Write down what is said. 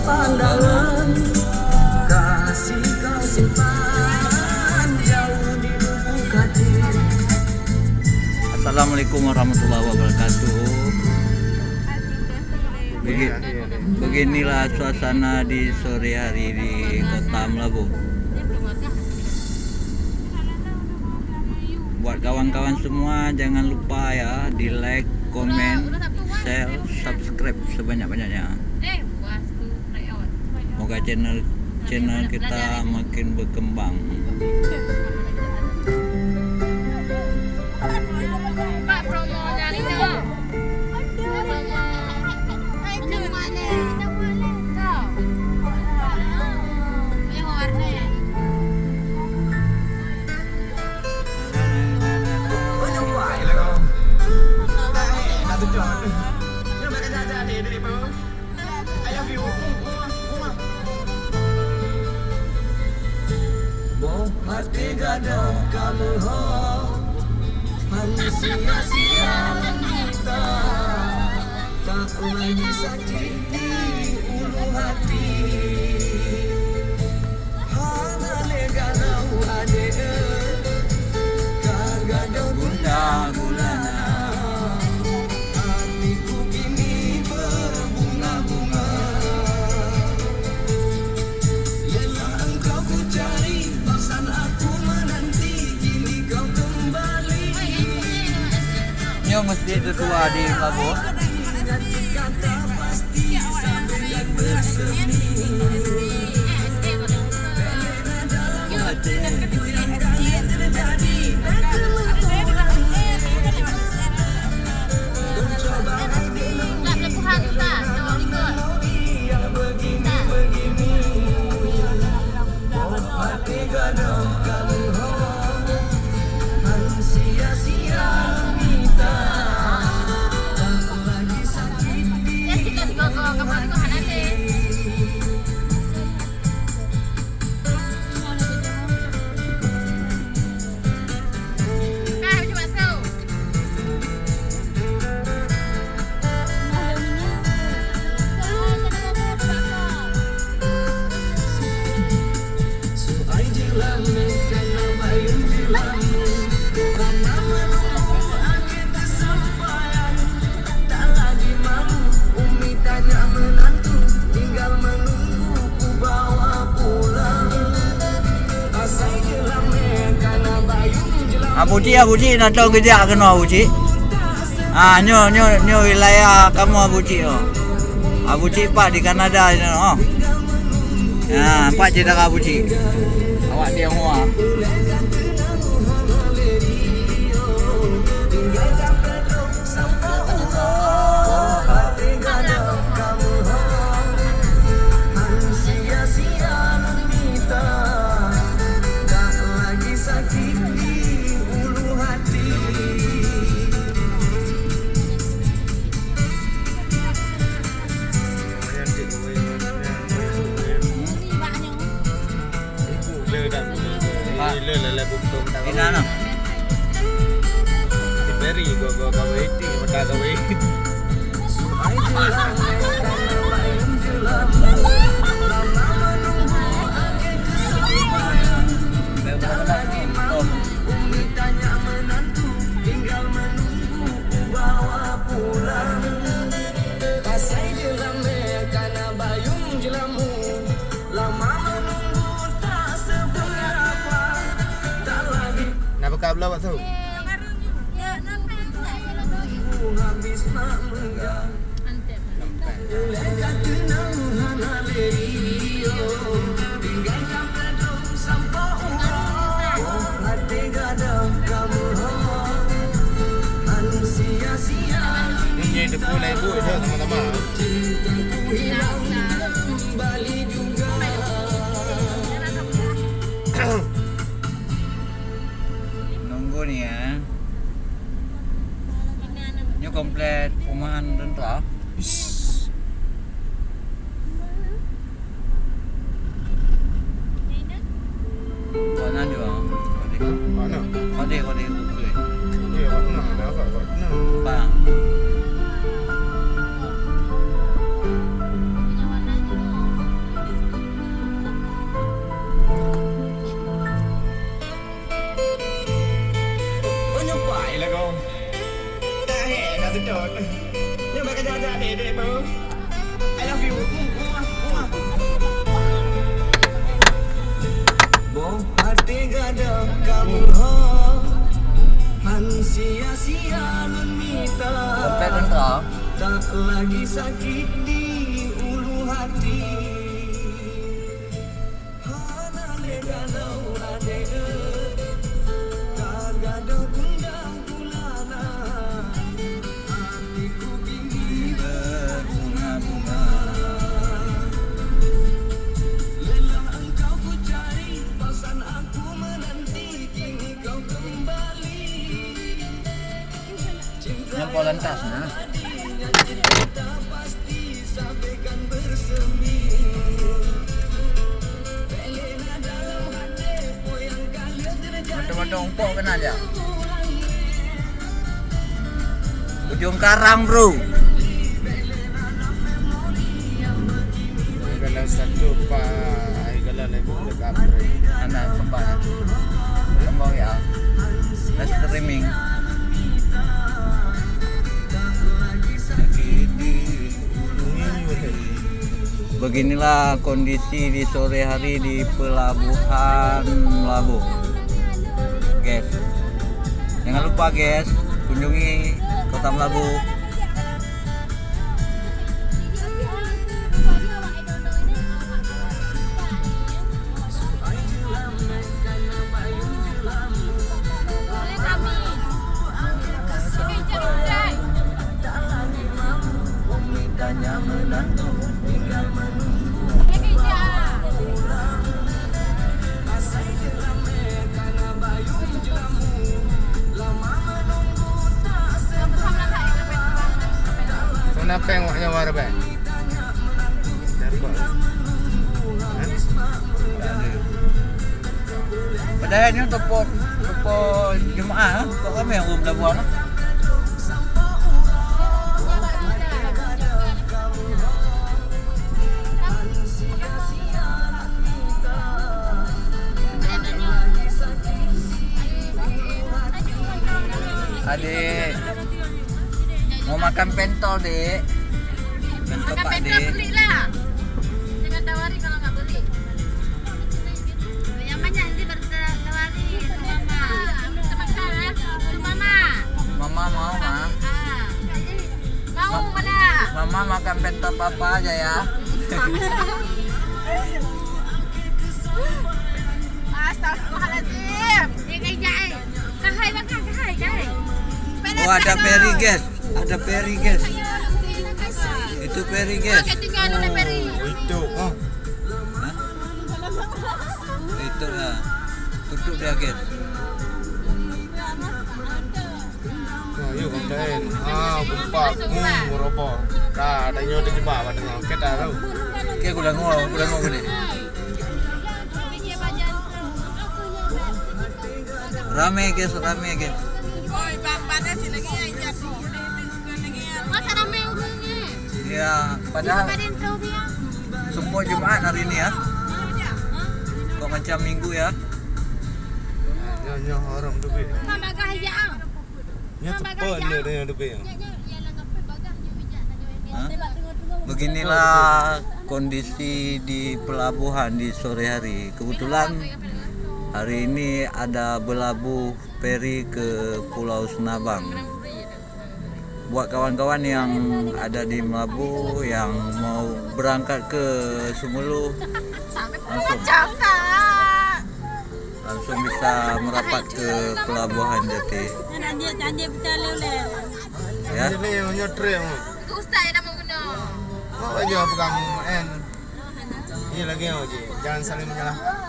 pandangan, kasih kau simpan jauh di lubuk hati. Assalamualaikum warahmatullahi wabarakatuh. Beginilah suasana di sore hari di Kota Melabuh. Buat kawan-kawan semua, jangan lupa ya di like, komen, share, subscribe sebanyak-banyaknya. Semoga channel kita makin berkembang. Pak, promonya ini dong. Hati gadang kamu harus sia-sia kita, tak lagi sakiti ulu hati. Halale gadang ade kagadang guna-gulana, hatiku kini berbunga-bunga. Lelah engkau ku cari, bosan aku menanti, kini kau kembali. Ini masjid tertua di Melabuh. Kata pasti sampai dan bersemi. Dalam hatiku yang kalian terjadi, mencoba hati yang begini-begini. Hati gadang kamu harus sia-sia kita, tak lagi sakiti. Suai jelamu karena bayung jelamu, lama menunggu akhir kesampaian. Tak lagi malu Umi tanya menantu, tinggal menunggu ku bawa pulang. Asai jelamu karena bayung jelamu. Abu Cik nak tahu kejap kena Abu Cik. Nyo wilayah kamu Abu Cik. Abu Cik Pak di Kanada ni. Pak cerita Abu Cik. Awak dia semua. Hati gadang kamu harus sia-sia kita, tak lagi sakiti ulu hati. Di mana? Beri gua waiting, mata waiting. Suai jelamu karena bayung jelamu, lama menunggu akhir kesampaian. Tak lagi malu Umi tanya menantu, tinggal menunggu ku bawa pulang. Pasai jelamu karena bayung jelamu, lama menunggu tak seberapa. Tak lagi Nak bekal belah tu. habis nak menggah. Lekat tenang hana lerio, tinggalkan pedong sampah urang. Hati gadang kamu harus sia-sia. Ini depu lebu je teman-teman. Cintaku hilang kembali juga. Nunggu ni ya. Ini komplit perumahan tentera. Mana dia? Mana? Kode betul. Ya, mana? Dah agak mana? Bang. I love you. Bom hati gadang kamu ho, han sia-sia nun mita. Dompet kan kau? Tak lagi sakit di ulu hati. Hana legalau adega, kagada undang bulana. Hatiku kini berbunga-bunga. Lelah engkau ku cari, bosan aku menanti, kini kau kembali. Cinta Yang polantas nah. kita pasti sampaikan bersemi. Pelena dalam hati, yang kalian terjadi. Mata-mata umpuk kena aja. Ujung karang bro. Kalau satu pak, kalau lebu dekat. Anak kembang. Kembang ya. Live streaming. Beginilah kondisi di sore hari di pelabuhan Melabu. Guys, jangan lupa guys, kunjungi Kota Melabu. Kenapa yang waknya warba? Dapat. Padahal ni topo Jumaat, kok kami yang belum buang. Adik mau makan pentol dek. Pentol Makan pak pentol dek. belilah. Jangan tawari kalau nggak beli. Yang banyak nanti baru tawari sama mama. Kita makan ya, sama mama. Mama mau mah. Mau mana? Mama makan pentol papa aja ya. Astagfirullahaladzim. Kahai jai. Kahai makan kahai. Oh ada peri guys, ada peri guys. Itu peri guys. Oke tinggal dulu peri. Itu. Oh. Hah? Itu lah. Tutup dia guys. Oh, yuk konten. Bumpak. Merobo. Dah, ada nyoto jebak pada ngau. Kita tahu. Oke, udah ngomong gini. Rame guys. Oi, bang panas lagi aja tuh. Masa ramai orangnya? Ya, padahal Badan tahu dia. semua Jumaat hari ini ya. Kok macam minggu ya. Nyo haram tu be. Mama gaya. Nyo cepat ni dia tu be. Hah? Beginilah kondisi di pelabuhan di sore hari. Kebetulan hari ini ada berlabuh feri ke Pulau Senabang. Buat kawan-kawan yang ada di Melabu yang mau berangkat ke Sumulu, langsung bisa merapat ke Pelabuhan Jati. Ya. Ni nyo trem. Itu ustaz yang nama guna. Mau aja pegang en. Ini lagi je. Jangan saling menyalahkan.